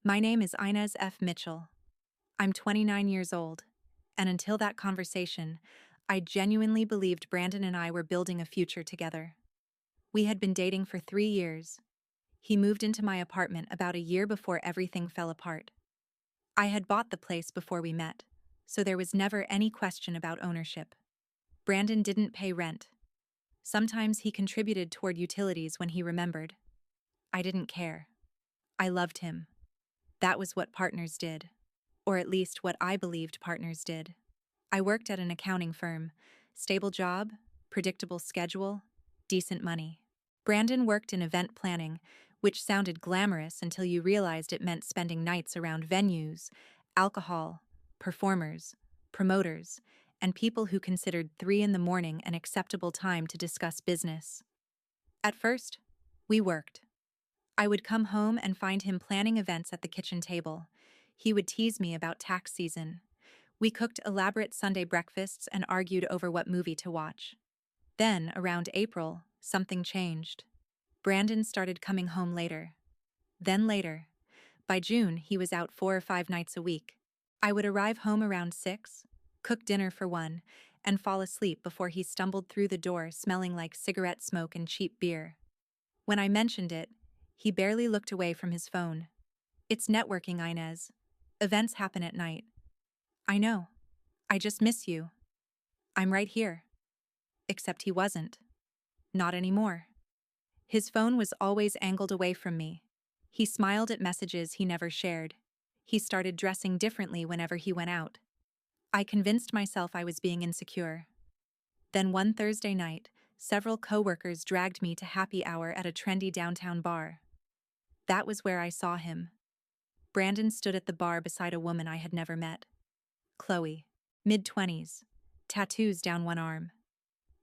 My name is Inez F. Mitchell. I'm 29 years old, and until that conversation, I genuinely believed Brandon and I were building a future together. We had been dating for 3 years. He moved into my apartment about a year before everything fell apart. I had bought the place before we met, so there was never any question about ownership. Brandon didn't pay rent. Sometimes he contributed toward utilities when he remembered. I didn't care. I loved him. That was what partners did. Or at least what I believed partners did. I worked at an accounting firm. Stable job, predictable schedule, decent money. Brandon worked in event planning, which sounded glamorous until you realized it meant spending nights around venues, alcohol, performers, promoters, and people who considered 3 in the morning an acceptable time to discuss business. At first, we worked. I would come home and find him planning events at the kitchen table. He would tease me about tax season. We cooked elaborate Sunday breakfasts and argued over what movie to watch. Then, around April, something changed. Brandon started coming home later. Then later. By June, he was out 4 or 5 nights a week. I would arrive home around 6, cook dinner for 1, and fall asleep before he stumbled through the door smelling like cigarette smoke and cheap beer. When I mentioned it, he barely looked away from his phone. It's networking, Inez. Events happen at night. I know. I just miss you. I'm right here. Except he wasn't. Not anymore. His phone was always angled away from me. He smiled at messages he never shared. He started dressing differently whenever he went out. I convinced myself I was being insecure. Then one Thursday night, several coworkers dragged me to happy hour at a trendy downtown bar. That was where I saw him. Brandon stood at the bar beside a woman I had never met. Chloe, mid-20s, tattoos down one arm.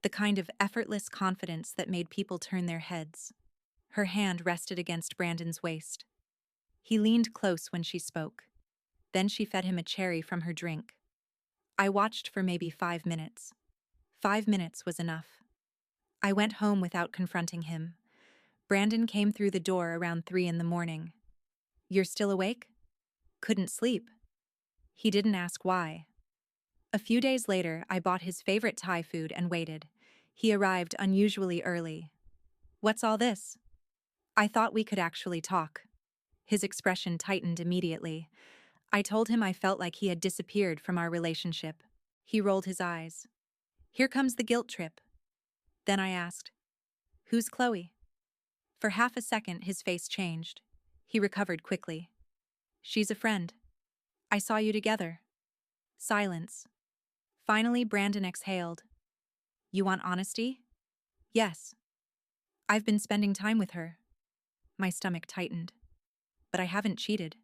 The kind of effortless confidence that made people turn their heads. Her hand rested against Brandon's waist. He leaned close when she spoke. Then she fed him a cherry from her drink. I watched for maybe 5 minutes. 5 minutes was enough. I went home without confronting him. Brandon came through the door around 3 in the morning. You're still awake? Couldn't sleep. He didn't ask why. A few days later, I bought his favorite Thai food and waited. He arrived unusually early. What's all this? I thought we could actually talk. His expression tightened immediately. I told him I felt like he had disappeared from our relationship. He rolled his eyes. Here comes the guilt trip. Then I asked, Who's Chloe? For half a second, his face changed. He recovered quickly. She's a friend. I saw you together. Silence. Finally, Brandon exhaled. You want honesty? Yes. I've been spending time with her. My stomach tightened. But I haven't cheated,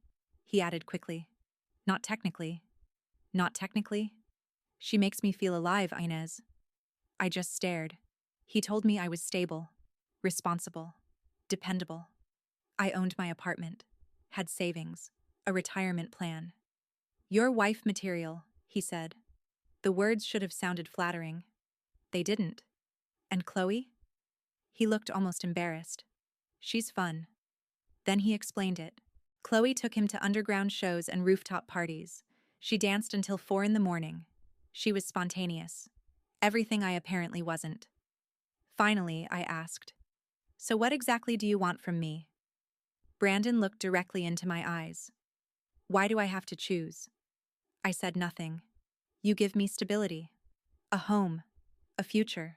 he added quickly. Not technically. Not technically? She makes me feel alive, Inez. I just stared. He told me I was stable, responsible, dependable. I owned my apartment, had savings, a retirement plan. Your wife material, he said. The words should have sounded flattering. They didn't. And Chloe? He looked almost embarrassed. She's fun. Then he explained it. Chloe took him to underground shows and rooftop parties. She danced until 4 in the morning. She was spontaneous. Everything I apparently wasn't. Finally, I asked, So what exactly do you want from me? Brandon looked directly into my eyes. Why do I have to choose? I said nothing. You give me stability. A home. A future.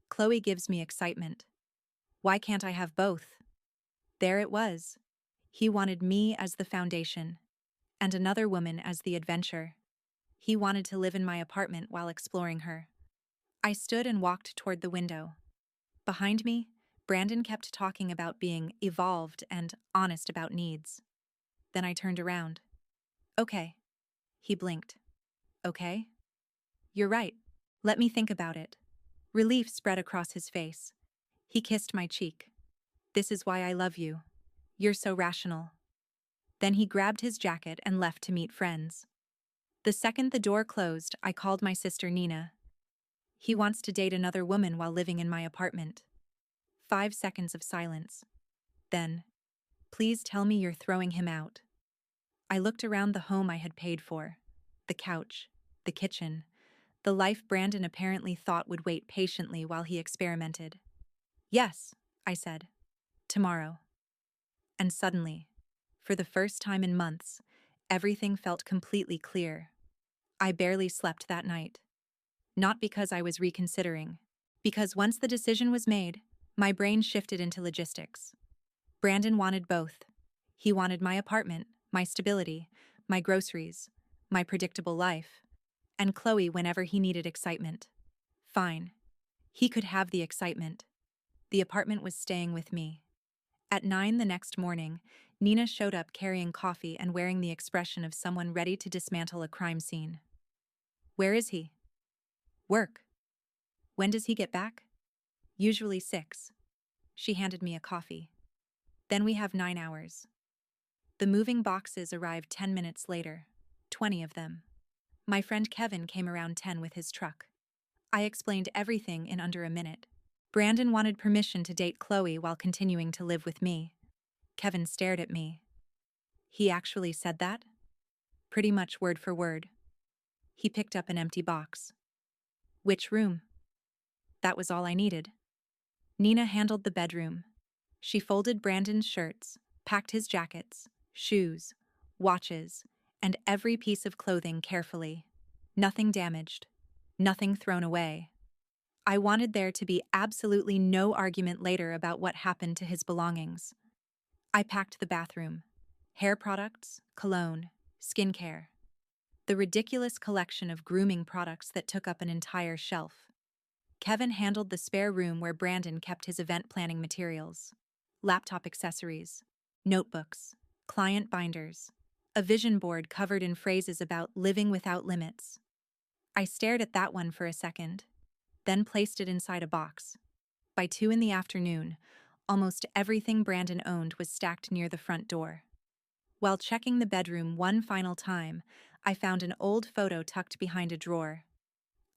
Chloe gives me excitement. Why can't I have both? There it was. He wanted me as the foundation, and another woman as the adventure. He wanted to live in my apartment while exploring her. I stood and walked toward the window. Behind me, Brandon kept talking about being evolved and honest about needs. Then I turned around. Okay. He blinked. Okay? You're right. Let me think about it. Relief spread across his face. He kissed my cheek. This is why I love you. You're so rational. Then he grabbed his jacket and left to meet friends. The second the door closed, I called my sister Nina. He wants to date another woman while living in my apartment. 5 seconds of silence. Then, please tell me you're throwing him out. I looked around the home I had paid for. The couch, the kitchen, the life Brandon apparently thought would wait patiently while he experimented. Yes, I said. Tomorrow. And suddenly, for the first time in months, everything felt completely clear. I barely slept that night. Not because I was reconsidering, because once the decision was made, my brain shifted into logistics. Brandon wanted both. He wanted my apartment, my stability, my groceries, my predictable life, and Chloe whenever he needed excitement. Fine. He could have the excitement. The apartment was staying with me. At 9 the next morning, Nina showed up carrying coffee and wearing the expression of someone ready to dismantle a crime scene. Where is he? Work. When does he get back? Usually 6. She handed me a coffee. Then we have 9 hours. The moving boxes arrived 10 minutes later, 20 of them. My friend Kevin came around 10 with his truck. I explained everything in under a minute. Brandon wanted permission to date Chloe while continuing to live with me. Kevin stared at me. He actually said that? Pretty much word for word. He picked up an empty box. Which room? That was all I needed. Nina handled the bedroom. She folded Brandon's shirts, packed his jackets, shoes, watches, and every piece of clothing carefully. Nothing damaged. Nothing thrown away. I wanted there to be absolutely no argument later about what happened to his belongings. I packed the bathroom. Hair products, cologne, skincare. The ridiculous collection of grooming products that took up an entire shelf. Kevin handled the spare room where Brandon kept his event planning materials. Laptop accessories, notebooks, client binders, a vision board covered in phrases about living without limits. I stared at that one for a second, then placed it inside a box. By 2 in the afternoon, almost everything Brandon owned was stacked near the front door. While checking the bedroom one final time, I found an old photo tucked behind a drawer.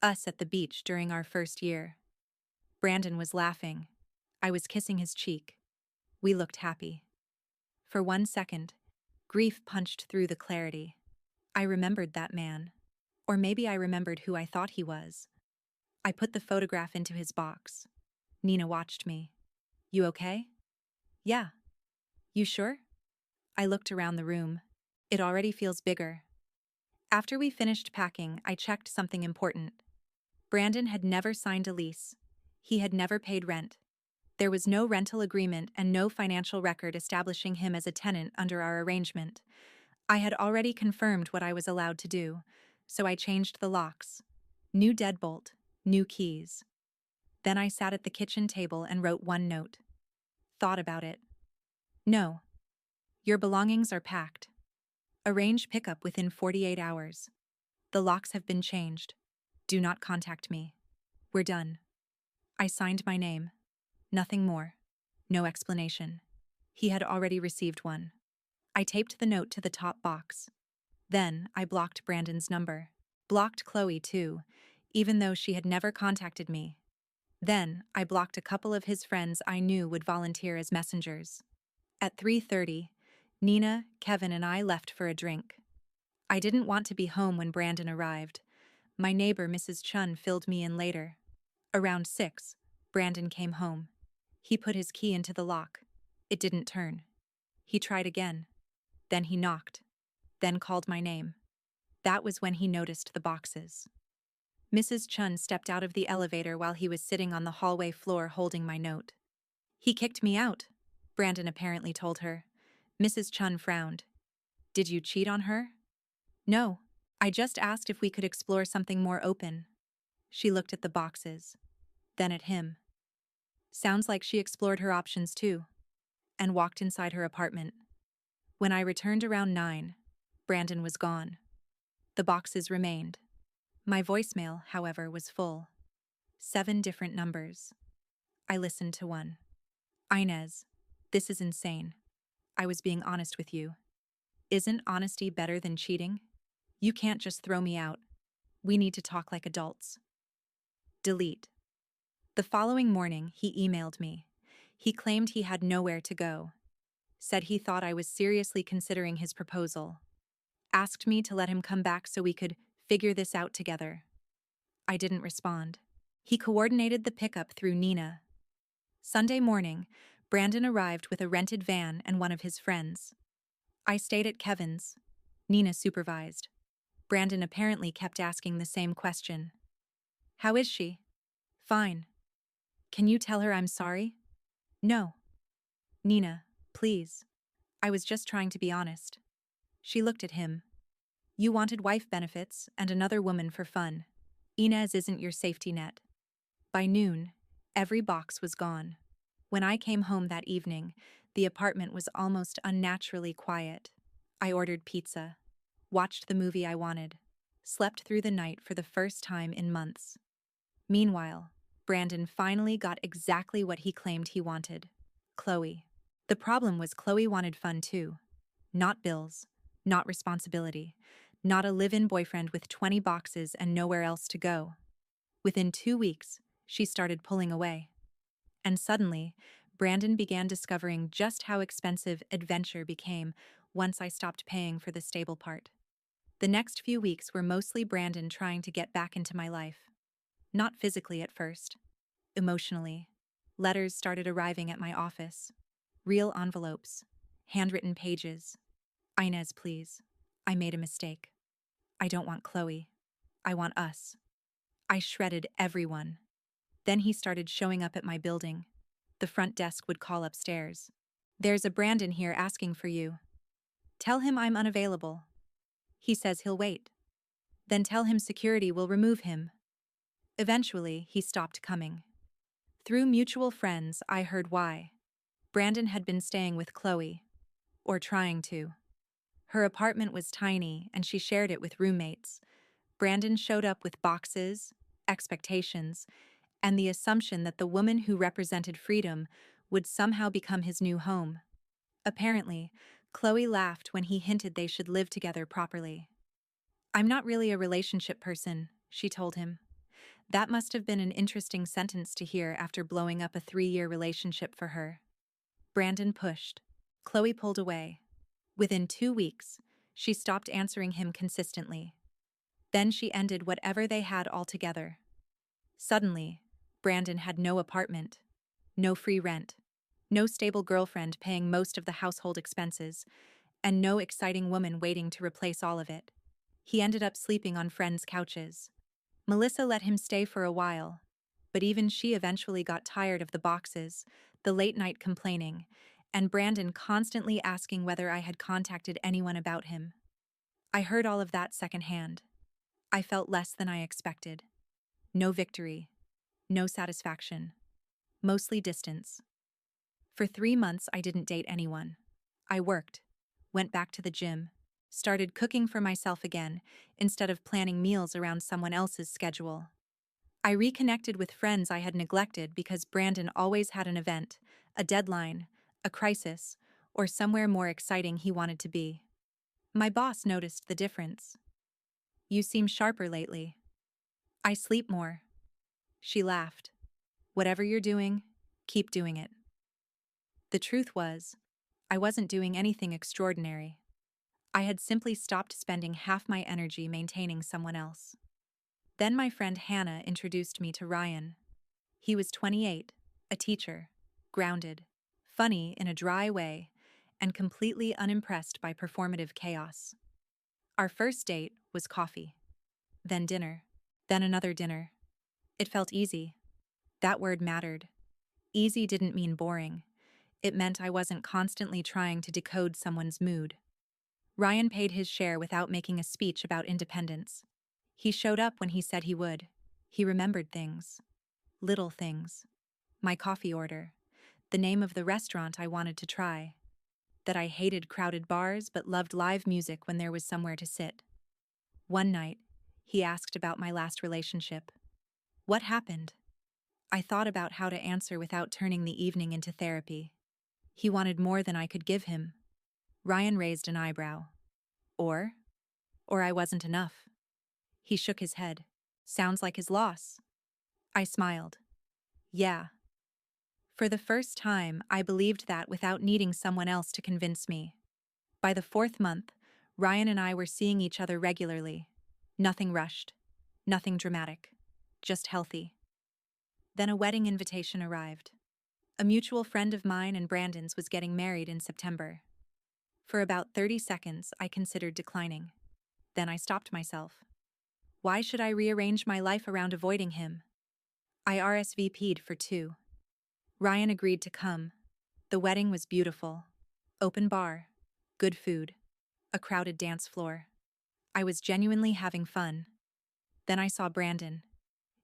Us at the beach during our first year. Brandon was laughing. I was kissing his cheek. We looked happy. For 1 second, grief punched through the clarity. I remembered that man. Or maybe I remembered who I thought he was. I put the photograph into his box. Nina watched me. You okay? Yeah. You sure? I looked around the room. It already feels bigger. After we finished packing, I checked something important. Brandon had never signed a lease. He had never paid rent. There was no rental agreement and no financial record establishing him as a tenant under our arrangement. I had already confirmed what I was allowed to do, so I changed the locks. New deadbolt, new keys. Then I sat at the kitchen table and wrote one note. Thought about it. No. Your belongings are packed. Arrange pickup within 48 hours. The locks have been changed. Do not contact me. We're done. I signed my name. Nothing more. No explanation. He had already received one. I taped the note to the top box. Then I blocked Brandon's number. Blocked Chloe too, even though she had never contacted me. Then I blocked a couple of his friends I knew would volunteer as messengers. At 3:30, Nina, Kevin, and I left for a drink. I didn't want to be home when Brandon arrived. My neighbor, Mrs. Chun, filled me in later. Around 6, Brandon came home. He put his key into the lock. It didn't turn. He tried again. Then he knocked. Then called my name. That was when he noticed the boxes. Mrs. Chun stepped out of the elevator while he was sitting on the hallway floor holding my note. He kicked me out, Brandon apparently told her. Mrs. Chun frowned. Did you cheat on her? No. I just asked if we could explore something more open. She looked at the boxes, then at him. Sounds like she explored her options too, and walked inside her apartment. When I returned around 9, Brandon was gone. The boxes remained. My voicemail, however, was full. 7 different numbers. I listened to one. Inez, this is insane. I was being honest with you. Isn't honesty better than cheating? You can't just throw me out. We need to talk like adults. Delete. The following morning, he emailed me. He claimed he had nowhere to go. Said he thought I was seriously considering his proposal. asked me to let him come back so we could figure this out together. I didn't respond. He coordinated the pickup through Nina. Sunday morning, Brandon arrived with a rented van and one of his friends. I stayed at Kevin's. Nina supervised. Brandon apparently kept asking the same question. How is she? Fine. Can you tell her I'm sorry? No. Nina, please. I was just trying to be honest. She looked at him. You wanted wife benefits and another woman for fun. Inez isn't your safety net. By noon, every box was gone. When I came home that evening, the apartment was almost unnaturally quiet. I ordered pizza, watched the movie I wanted, slept through the night for the first time in months. Meanwhile, Brandon finally got exactly what he claimed he wanted. Chloe. The problem was Chloe wanted fun too. Not bills, not responsibility, not a live-in boyfriend with 20 boxes and nowhere else to go. Within 2 weeks, she started pulling away. And suddenly, Brandon began discovering just how expensive adventure became once I stopped paying for the stable part. The next few weeks were mostly Brandon trying to get back into my life. Not physically at first. Emotionally. Letters started arriving at my office. Real envelopes. Handwritten pages. Inez, please. I made a mistake. I don't want Chloe. I want us. I shredded everyone. Then he started showing up at my building. The front desk would call upstairs. There's a Brandon here asking for you. Tell him I'm unavailable. He says he'll wait. Then tell him security will remove him. Eventually, he stopped coming. Through mutual friends, I heard why. Brandon had been staying with Chloe. Or trying to. Her apartment was tiny, and she shared it with roommates. Brandon showed up with boxes, expectations, and the assumption that the woman who represented freedom would somehow become his new home. Apparently, Chloe laughed when he hinted they should live together properly. I'm not really a relationship person, she told him. That must have been an interesting sentence to hear after blowing up a 3-year relationship for her. Brandon pushed. Chloe pulled away. Within 2 weeks, she stopped answering him consistently. Then she ended whatever they had altogether. Suddenly, Brandon had no apartment, no free rent, no stable girlfriend paying most of the household expenses, and no exciting woman waiting to replace all of it. He ended up sleeping on friends' couches. Melissa let him stay for a while, but even she eventually got tired of the boxes, the late-night complaining, and Brandon constantly asking whether I had contacted anyone about him. I heard all of that secondhand. I felt less than I expected. No victory. No satisfaction. Mostly distance. For 3 months, I didn't date anyone. I worked, went back to the gym, started cooking for myself again instead of planning meals around someone else's schedule. I reconnected with friends I had neglected because Brandon always had an event, a deadline, a crisis, or somewhere more exciting he wanted to be. My boss noticed the difference. You seem sharper lately. I sleep more. She laughed. Whatever you're doing, keep doing it. The truth was, I wasn't doing anything extraordinary. I had simply stopped spending half my energy maintaining someone else. Then my friend Hannah introduced me to Ryan. He was 28, a teacher, grounded, funny in a dry way, and completely unimpressed by performative chaos. Our first date was coffee. Then dinner. Then another dinner. It felt easy. That word mattered. Easy didn't mean boring. It meant I wasn't constantly trying to decode someone's mood. Ryan paid his share without making a speech about independence. He showed up when he said he would. He remembered things. Little things. My coffee order. The name of the restaurant I wanted to try. That I hated crowded bars but loved live music when there was somewhere to sit. One night, he asked about my last relationship. What happened? I thought about how to answer without turning the evening into therapy. He wanted more than I could give him. Ryan raised an eyebrow. Or I wasn't enough. He shook his head. Sounds like his loss. I smiled. Yeah. For the first time, I believed that without needing someone else to convince me. By the 4th month, Ryan and I were seeing each other regularly. Nothing rushed. Nothing dramatic. Just healthy. Then a wedding invitation arrived. A mutual friend of mine and Brandon's was getting married in September. For about 30 seconds, I considered declining. Then I stopped myself. Why should I rearrange my life around avoiding him? I RSVP'd for 2. Ryan agreed to come. The wedding was beautiful. Open bar. Good food. A crowded dance floor. I was genuinely having fun. Then I saw Brandon.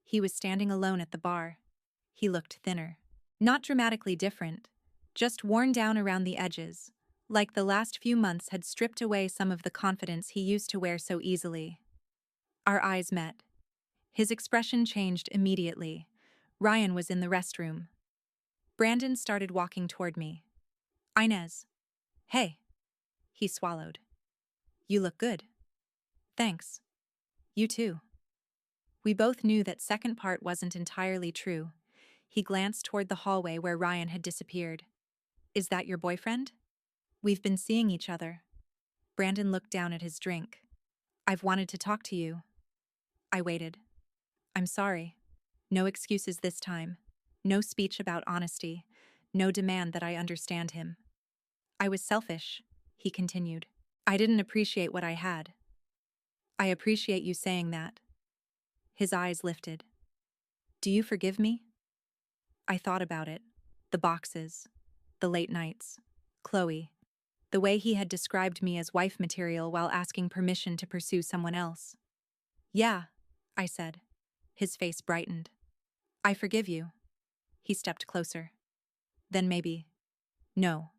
He was standing alone at the bar. He looked thinner. Not dramatically different, just worn down around the edges, like the last few months had stripped away some of the confidence he used to wear so easily. Our eyes met. His expression changed immediately. Ryan was in the restroom. Brandon started walking toward me. Inez. Hey. He swallowed. You look good. Thanks. You too. We both knew that second part wasn't entirely true. He glanced toward the hallway where Ryan had disappeared. Is that your boyfriend? We've been seeing each other. Brandon looked down at his drink. I've wanted to talk to you. I waited. I'm sorry. No excuses this time. No speech about honesty. No demand that I understand him. I was selfish, he continued. I didn't appreciate what I had. I appreciate you saying that. His eyes lifted. Do you forgive me? I thought about it. The boxes. The late nights. Chloe. The way he had described me as wife material while asking permission to pursue someone else. Yeah, I said. His face brightened. I forgive you. He stepped closer. Then maybe. No.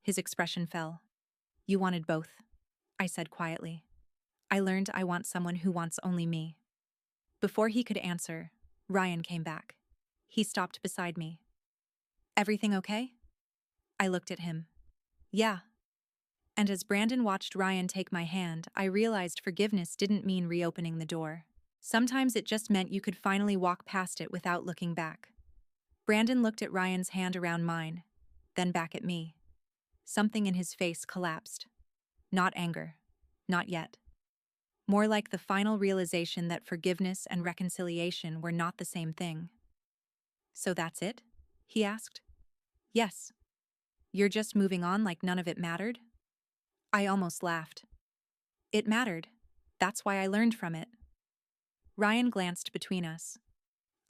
His expression fell. You wanted both, I said quietly. I learned I want someone who wants only me. Before he could answer, Ryan came back. He stopped beside me. Everything okay? I looked at him. Yeah. And as Brandon watched Ryan take my hand, I realized forgiveness didn't mean reopening the door. Sometimes it just meant you could finally walk past it without looking back. Brandon looked at Ryan's hand around mine, then back at me. Something in his face collapsed. Not anger. Not yet. More like the final realization that forgiveness and reconciliation were not the same thing. So that's it? He asked. Yes. You're just moving on like none of it mattered? I almost laughed. It mattered. That's why I learned from it. Ryan glanced between us.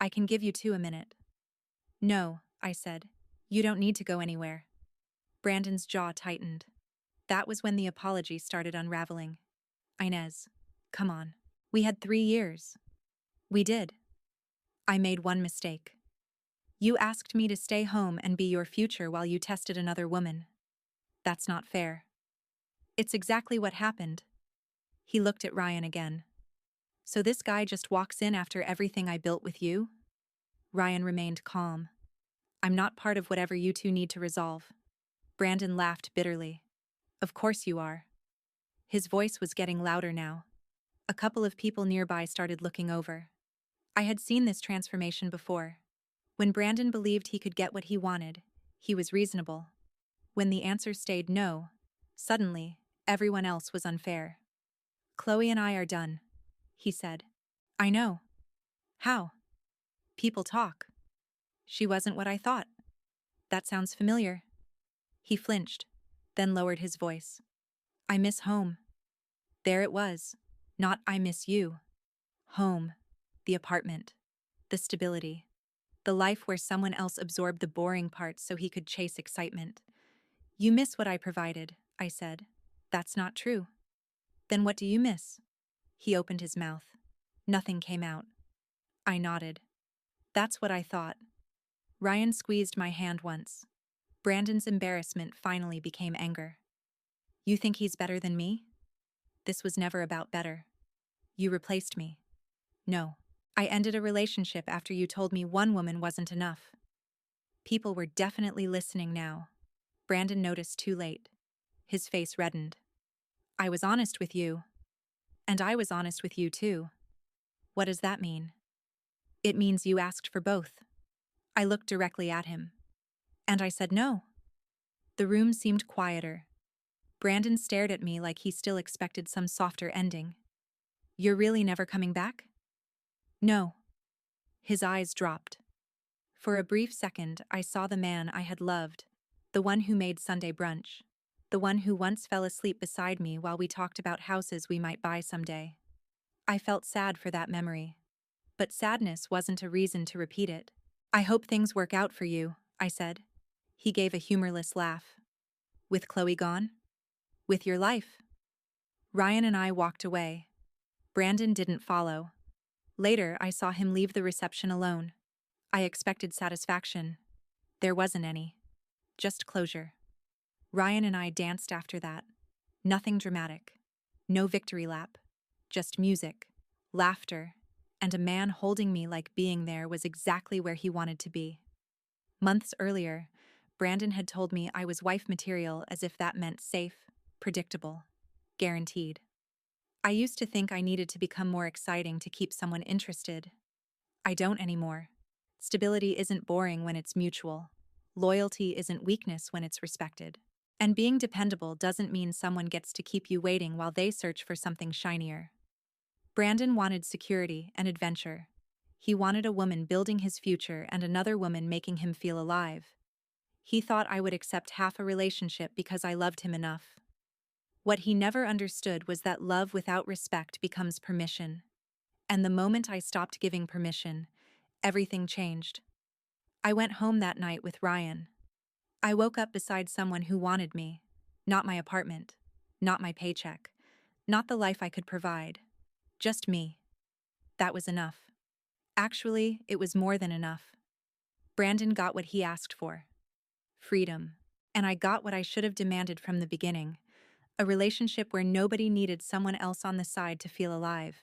I can give you 2 a minute. No, I said. You don't need to go anywhere. Brandon's jaw tightened. That was when the apology started unraveling. Inez, come on. We had 3 years. We did. I made one mistake. You asked me to stay home and be your future while you tested another woman. That's not fair. It's exactly what happened. He looked at Ryan again. So this guy just walks in after everything I built with you? Ryan remained calm. I'm not part of whatever you two need to resolve. Brandon laughed bitterly. Of course you are. His voice was getting louder now. A couple of people nearby started looking over. I had seen this transformation before. When Brandon believed he could get what he wanted, he was reasonable. When the answer stayed no, suddenly, everyone else was unfair. Chloe and I are done, he said. I know. How? People talk. She wasn't what I thought. That sounds familiar. He flinched, then lowered his voice. I miss home. There it was. Not I miss you. Home. The apartment. The stability. The life where someone else absorbed the boring parts so he could chase excitement. You miss what I provided, I said. That's not true. Then what do you miss? He opened his mouth. Nothing came out. I nodded. That's what I thought. Ryan squeezed my hand once. Brandon's embarrassment finally became anger. You think he's better than me? This was never about better. You replaced me. No. I ended a relationship after you told me one woman wasn't enough. People were definitely listening now. Brandon noticed too late. His face reddened. I was honest with you. And I was honest with you too. What does that mean? It means you asked for both. I looked directly at him. And I said no. The room seemed quieter. Brandon stared at me like he still expected some softer ending. You're really never coming back? No. His eyes dropped. For a brief second, I saw the man I had loved, the one who made Sunday brunch, the one who once fell asleep beside me while we talked about houses we might buy someday. I felt sad for that memory. But sadness wasn't a reason to repeat it. I hope things work out for you, I said. He gave a humorless laugh. With Chloe gone? With your life? Ryan and I walked away. Brandon didn't follow. Later, I saw him leave the reception alone. I expected satisfaction. There wasn't any. Just closure. Ryan and I danced after that. Nothing dramatic. No victory lap. Just music, laughter, and a man holding me like being there was exactly where he wanted to be. Months earlier, Brandon had told me I was wife material as if that meant safe, predictable, guaranteed. I used to think I needed to become more exciting to keep someone interested. I don't anymore. Stability isn't boring when it's mutual. Loyalty isn't weakness when it's respected. And being dependable doesn't mean someone gets to keep you waiting while they search for something shinier. Brandon wanted security and adventure. He wanted a woman building his future and another woman making him feel alive. He thought I would accept half a relationship because I loved him enough. What he never understood was that love without respect becomes permission. And the moment I stopped giving permission, everything changed. I went home that night with Ryan. I woke up beside someone who wanted me. Not my apartment. Not my paycheck. Not the life I could provide. Just me. That was enough. Actually, it was more than enough. Brandon got what he asked for. Freedom. And I got what I should have demanded from the beginning. A relationship where nobody needed someone else on the side to feel alive.